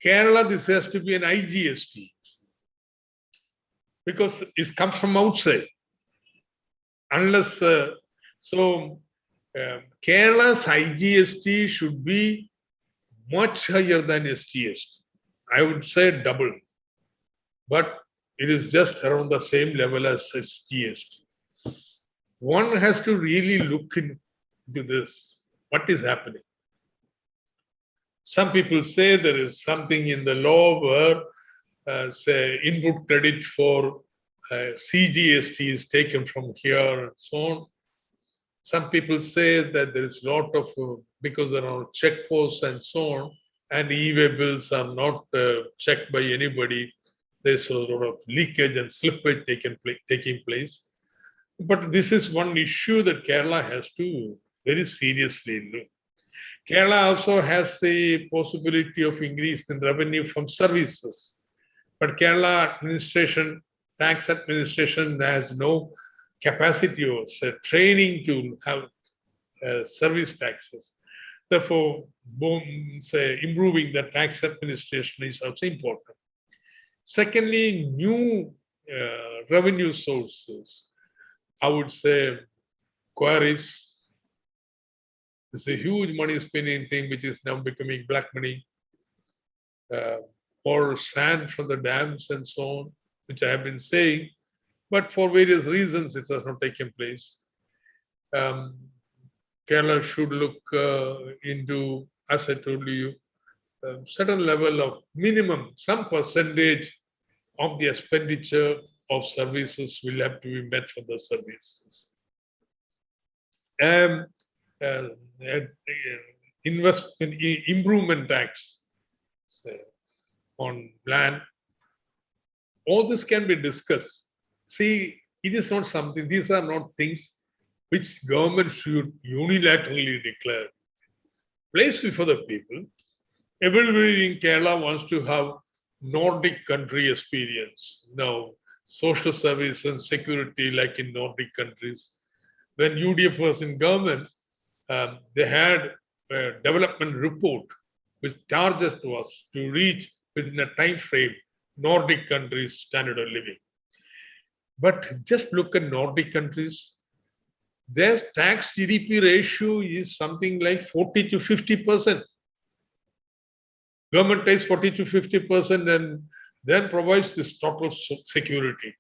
Kerala, this has to be an IGST because it comes from outside. Unless, Kerala's IGST should be much higher than SGST. I would say double, but it is just around the same level as SGST. One has to really look into this. What is happening? Some people say there is something in the law where, say, input credit for CGST is taken from here and so on. Some people say that there is a lot of, because there are check posts and so on, and e-way bills are not checked by anybody. There's a lot of leakage and slippage taking place. But this is one issue that Kerala has to very seriously look. Kerala also has the possibility of increase in revenue from services. But Kerala administration, tax administration has no capacity or training to have service taxes. Therefore, improving the tax administration is also important. Secondly, new revenue sources. I would say quarries. It's a huge money spending thing which is now becoming black money. Or sand from the dams and so on, which I have been saying, but for various reasons it has not taken place. Kerala should look into, as I told you, certain level of minimum, some percentage of the expenditure of services will have to be met for the services. Investment improvement tax on land, all this can be discussed. See, it is not something, these are not things which government should unilaterally declare. Place before the people. Everybody in Kerala wants to have Nordic country experience. Now, social service and security like in Nordic countries. When UDF was in government, they had a development report which charges to us to reach within a time frame Nordic countries' standard of living. But just look at Nordic countries. Their tax GDP ratio is something like 40 to 50%. Government takes 40 to 50% and then provides this total security.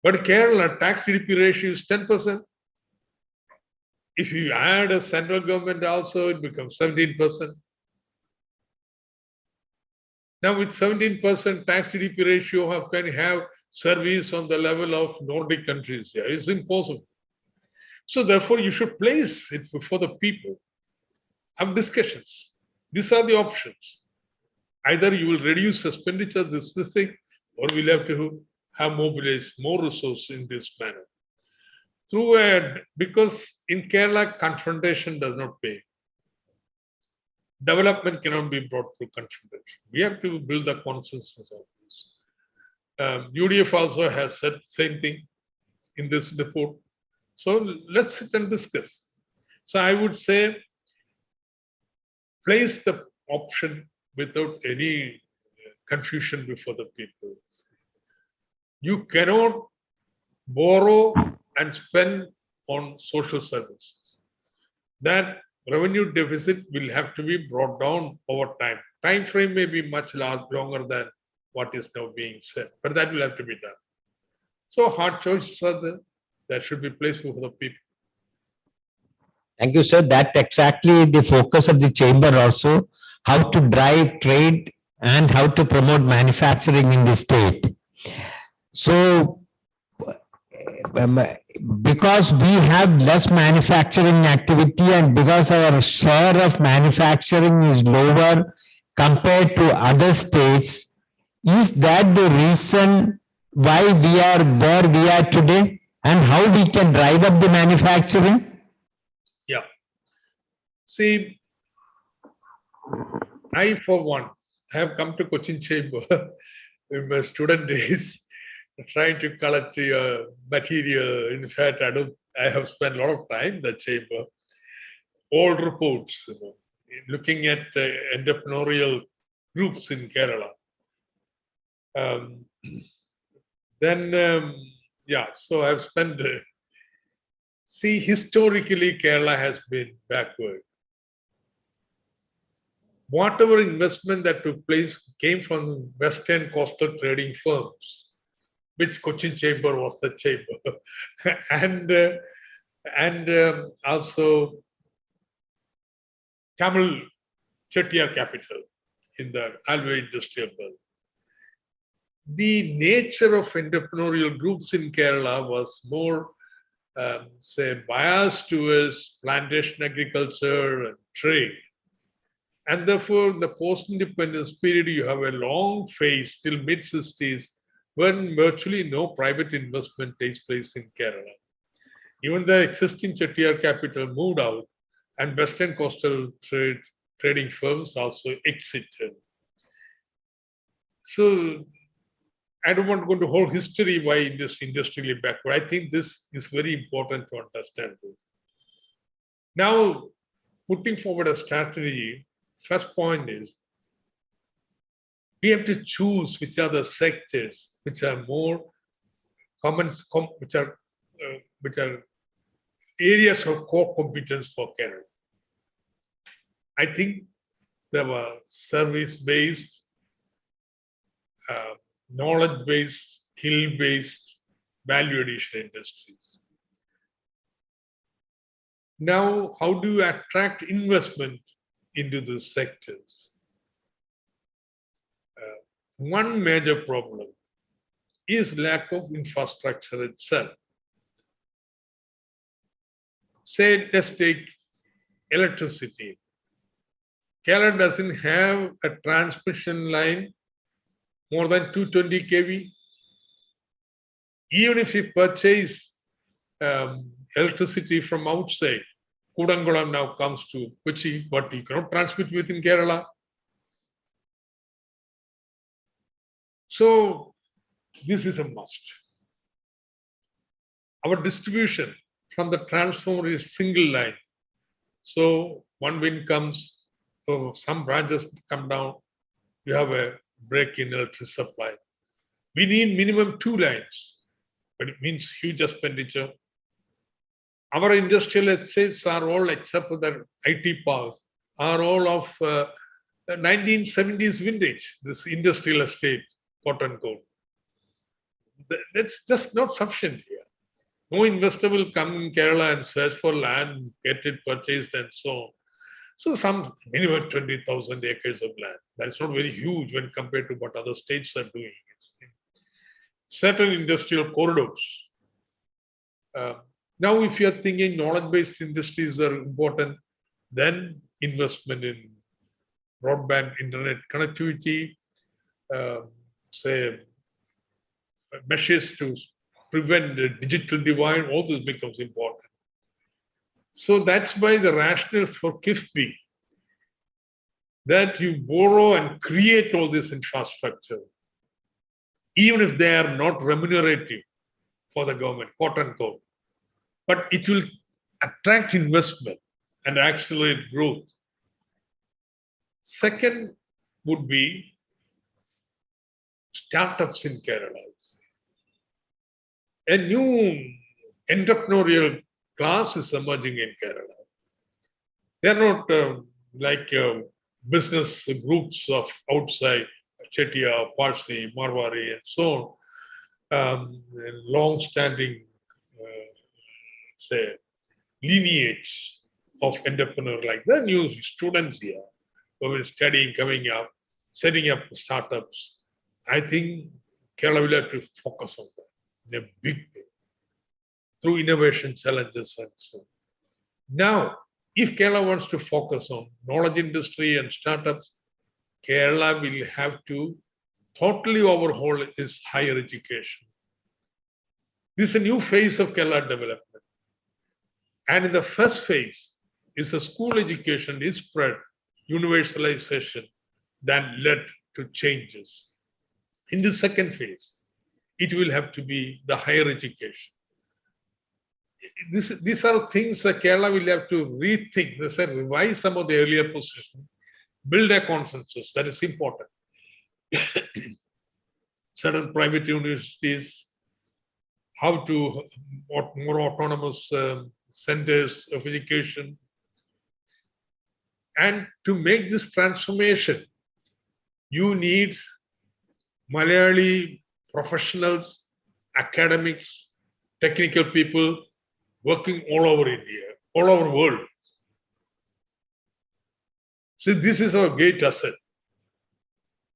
But Kerala tax GDP ratio is 10%. If you add a central government also, it becomes 17%. Now with 17% tax GDP ratio, how can you have service on the level of Nordic countries? Yeah, it's impossible. So therefore, you should place it before the people. Have discussions. These are the options. Either you will reduce expenditure, this thing, or we'll have to have mobilized more resources in this manner. Because in Kerala, confrontation does not pay. Development cannot be brought through confrontation. We have to build the consensus of this. UDF also has said same thing in this report. So let's sit and discuss. So I would say, place the option without any confusion before the people. You cannot borrow and spend on social services. That revenue deficit will have to be brought down over time. Time frame may be much longer than what is now being said, but that will have to be done. So hard choices are there that should be placed before the people. Thank you, sir. That's exactly the focus of the chamber also, how to drive trade and how to promote manufacturing in the state. So, because we have less manufacturing activity and because our share of manufacturing is lower compared to other states, is that the reason why we are where we are today and how we can drive up the manufacturing? Yeah. See, I, for one, have come to Cochin Chamber in my student days, trying to collect material. In fact, I have spent a lot of time in the chamber. Old reports, looking at entrepreneurial groups in Kerala. So I've spent. See, historically, Kerala has been backward. Whatever investment that took place came from Western coastal trading firms, which Cochin Chamber was the chamber, and also Tamil Chettiar capital in the railway industrial belt. The nature of entrepreneurial groups in Kerala was more, biased towards plantation agriculture and trade. And therefore, the post-independence period, you have a long phase till mid-60s when virtually no private investment takes place in Kerala. Even the existing Chettiar capital moved out and Western coastal trading firms also exited. So I don't want to go into whole history why it is industrially backward. I think this is very important to understand this. Now, putting forward a strategy, first point is we have to choose which are the sectors which are more common, which are areas of core competence for Kerala. I think there were service-based, knowledge-based, skill-based, value addition industries. Now, how do you attract investment into those sectors? One major problem is lack of infrastructure itself. Say, let's take electricity. Kerala doesn't have a transmission line more than 220 kV. Even if you purchase electricity from outside, Kudangulam now comes to Kochi, but you cannot transmit within Kerala. So this is a must. Our distribution from the transformer is single line. So one wind comes, so some branches come down, you have a break in electricity supply. We need minimum 2 lines, but it means huge expenditure. Our industrial estates are all, except for the IT parks, are all of the 1970s vintage, this industrial estate, quote unquote. that's just not sufficient here. No investor will come in Kerala and search for land, get it purchased and so on. So some minimum 20,000 acres of land. That's not very huge when compared to what other states are doing. Certain industrial corridors. Now, if you are thinking knowledge-based industries are important, then investment in broadband internet connectivity, say measures to prevent the digital divide, all this becomes important. So that's why the rationale for KIFBI, that you borrow and create all this infrastructure, even if they are not remunerative for the government, quote unquote, but it will attract investment and accelerate growth. Second would be startups in Kerala. A new entrepreneurial class is emerging in Kerala. They are not like business groups of outside Chetia, Parsi, Marwari, and so on, long-standing, say, lineage of entrepreneur like the new students here who are studying, coming up, setting up startups. I think Kerala will have to focus on that in a big way through innovation challenges and so on. Now, if Kerala wants to focus on knowledge industry and startups, Kerala will have to totally overhaul its higher education. This is a new phase of Kerala development. And in the first phase is the school education is spread, universalization, that led to changes. In the second phase, it will have to be the higher education. These are things that Kerala will have to rethink. They say revise some of the earlier positions, build a consensus. That is important. Certain private universities, how to more autonomous centers of education. And to make this transformation, you need Malayali professionals, academics, technical people working all over India, all over the world. So this is our great asset.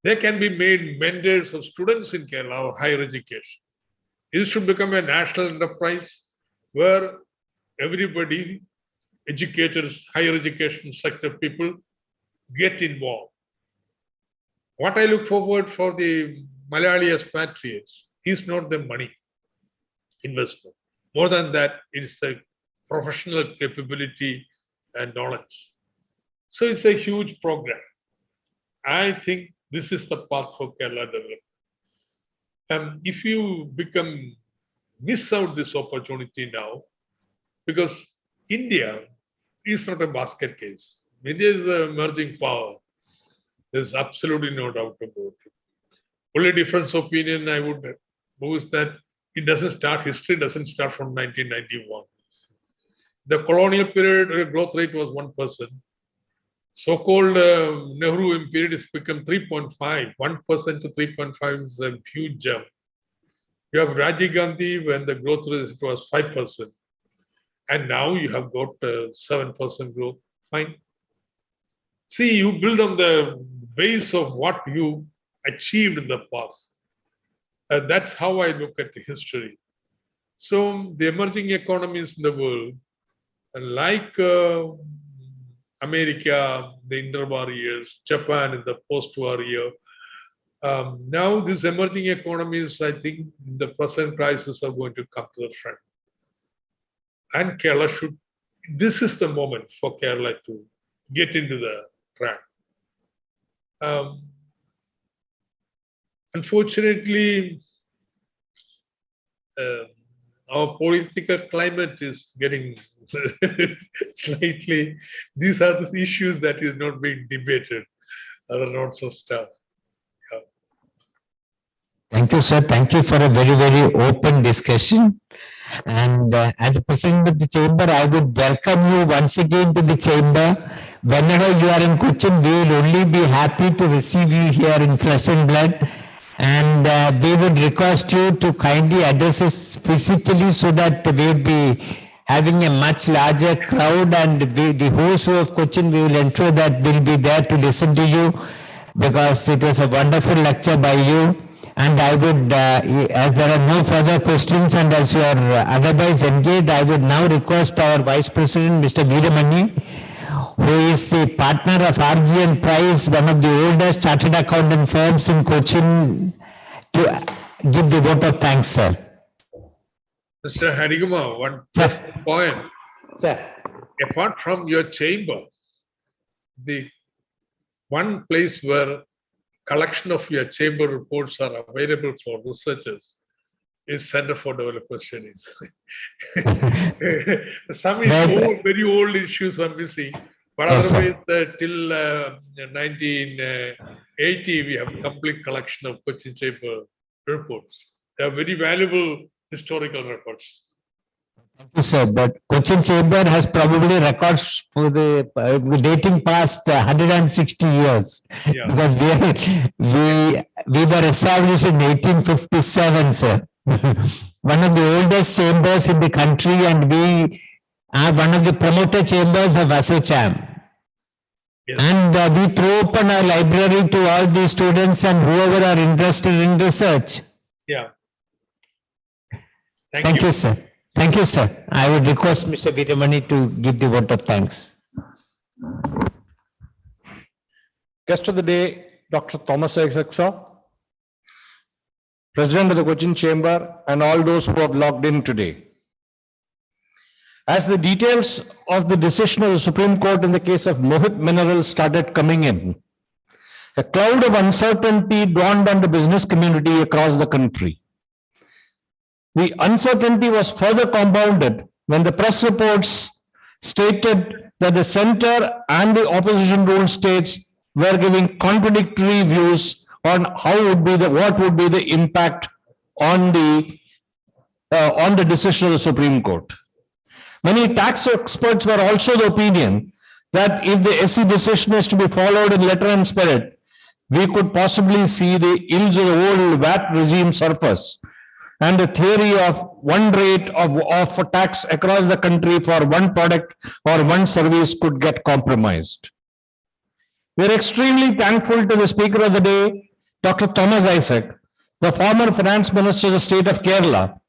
They can be made mentors of students in Kerala or higher education. It should become a national enterprise where everybody, educators, higher education sector people get involved. What I look forward for the Malayali expatriates is not the money investment. More than that, it is the professional capability and knowledge. So it's a huge program. I think this is the path for Kerala development. If you miss out this opportunity now, because India is not a basket case. India is an emerging power. There's absolutely no doubt about it. Only difference of opinion I would have is that it doesn't start, history doesn't start from 1991. The colonial period growth rate was 1%. So-called Nehru period has become 3.5. 1% to 3.5 is a huge jump. You have Rajiv Gandhi when the growth rate was 5%. And now you have got 7% growth. Fine. See, you build on the base of what you achieved in the past. That's how I look at the history. So the emerging economies in the world, like America, the interwar years, Japan in the post-war year, now these emerging economies, I think the present crisis are going to come to the front. And Kerala should, this is the moment for Kerala to get into the track. Unfortunately, our political climate is getting slightly, these are the issues that is not being debated, other lots of stuff. Yeah. Thank you, sir. Thank you for a very, very open discussion. And as a president of the chamber, I would welcome you once again to the chamber. Whenever you are in Cochin, we will only be happy to receive you here in flesh and blood. And we would request you to kindly address us physically so that we would be having a much larger crowd, and the host of Cochin, we will ensure that we'll be there to listen to you, because it was a wonderful lecture by you. And I would, as there are no further questions and as you are otherwise engaged, I would now request our Vice President, Mr. Veeramani, who is the partner of RG and Price, one of the oldest chartered accountant firms in Cochin, to give the vote of thanks, sir. Mr. Harigama, one Sir. point. Sir. Apart from your chamber, the one place where collection of your chamber reports are available for researchers is Center for Developer Studies. Some is old, very old issues are missing, but Yes, otherwise till 1980 we have complete collection of Cochin Chamber reports. They are very valuable historical records. Thank you, sir. But Cochin Chamber has probably records for the dating past 160 years. Yeah. Because we were established in 1857, sir. One of the oldest chambers in the country, and we are one of the promoter chambers of ASSOCHAM. Yes. And we throw open our library to all the students and whoever are interested in research. Yeah. Thank you, sir. Thank you, sir. I would request Mr. Veeramani to give the vote of thanks. Guest of the day, Dr. Thomas Issac, sir, President of the Cochin Chamber, and all those who have logged in today. As the details of the decision of the Supreme Court in the case of Mohit Minerals started coming in, a cloud of uncertainty dawned on the business community across the country. The uncertainty was further compounded when the press reports stated that the center and the opposition ruled states were giving contradictory views on what would be the impact on the decision of the Supreme Court. Many tax experts were also the opinion that if the SC decision is to be followed in letter and spirit, we could possibly see the ills of the old VAT regime surface, and the theory of one rate of tax across the country for one product or one service could get compromised. We are extremely thankful to the Speaker of the Day, Dr. Thomas Issac, the former Finance Minister of the state of Kerala,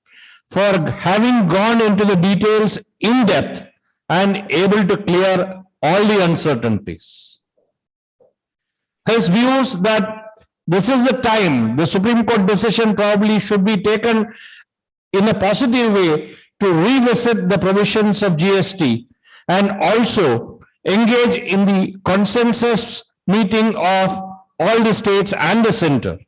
for having gone into the details in depth and able to clear all the uncertainties. His views that this is the time the Supreme Court decision probably should be taken in a positive way to revisit the provisions of GST and also engage in the consensus meeting of all the states and the center.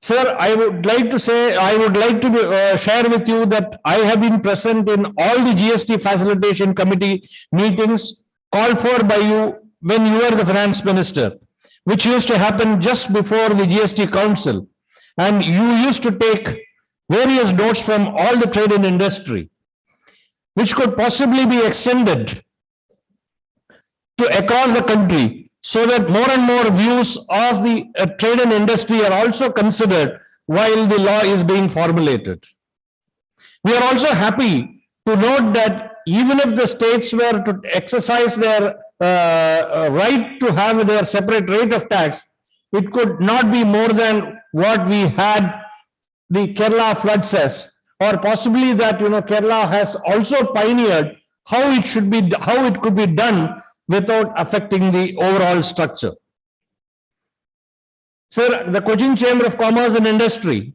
Sir, I would like to share with you that I have been present in all the GST Facilitation Committee meetings called for by you when you were the Finance Minister, which used to happen just before the GST Council. And you used to take various notes from all the trade and industry, which could possibly be extended to across the country, so that more and more views of the trade and industry are also considered while the law is being formulated. We are also happy to note that even if the states were to exercise their right to have their separate rate of tax, it could not be more than what we had the Kerala flood cess, or possibly that Kerala has also pioneered how it could be done without affecting the overall structure. Sir, the Cochin Chamber of Commerce and Industry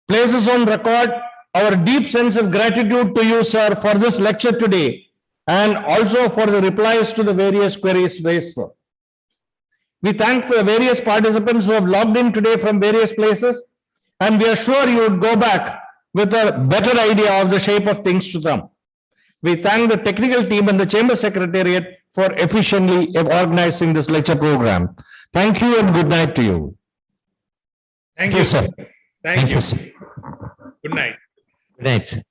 places on record our deep sense of gratitude to you, sir, for this lecture today, and also for the replies to the various queries raised, sir. We thank the various participants who have logged in today from various places, and we are sure you would go back with a better idea of the shape of things to come. We thank the technical team and the Chamber Secretariat for efficiently organizing this lecture program. Thank you and good night to you. Thank you, sir. Thank you. Sir. Good night. Good night, sir.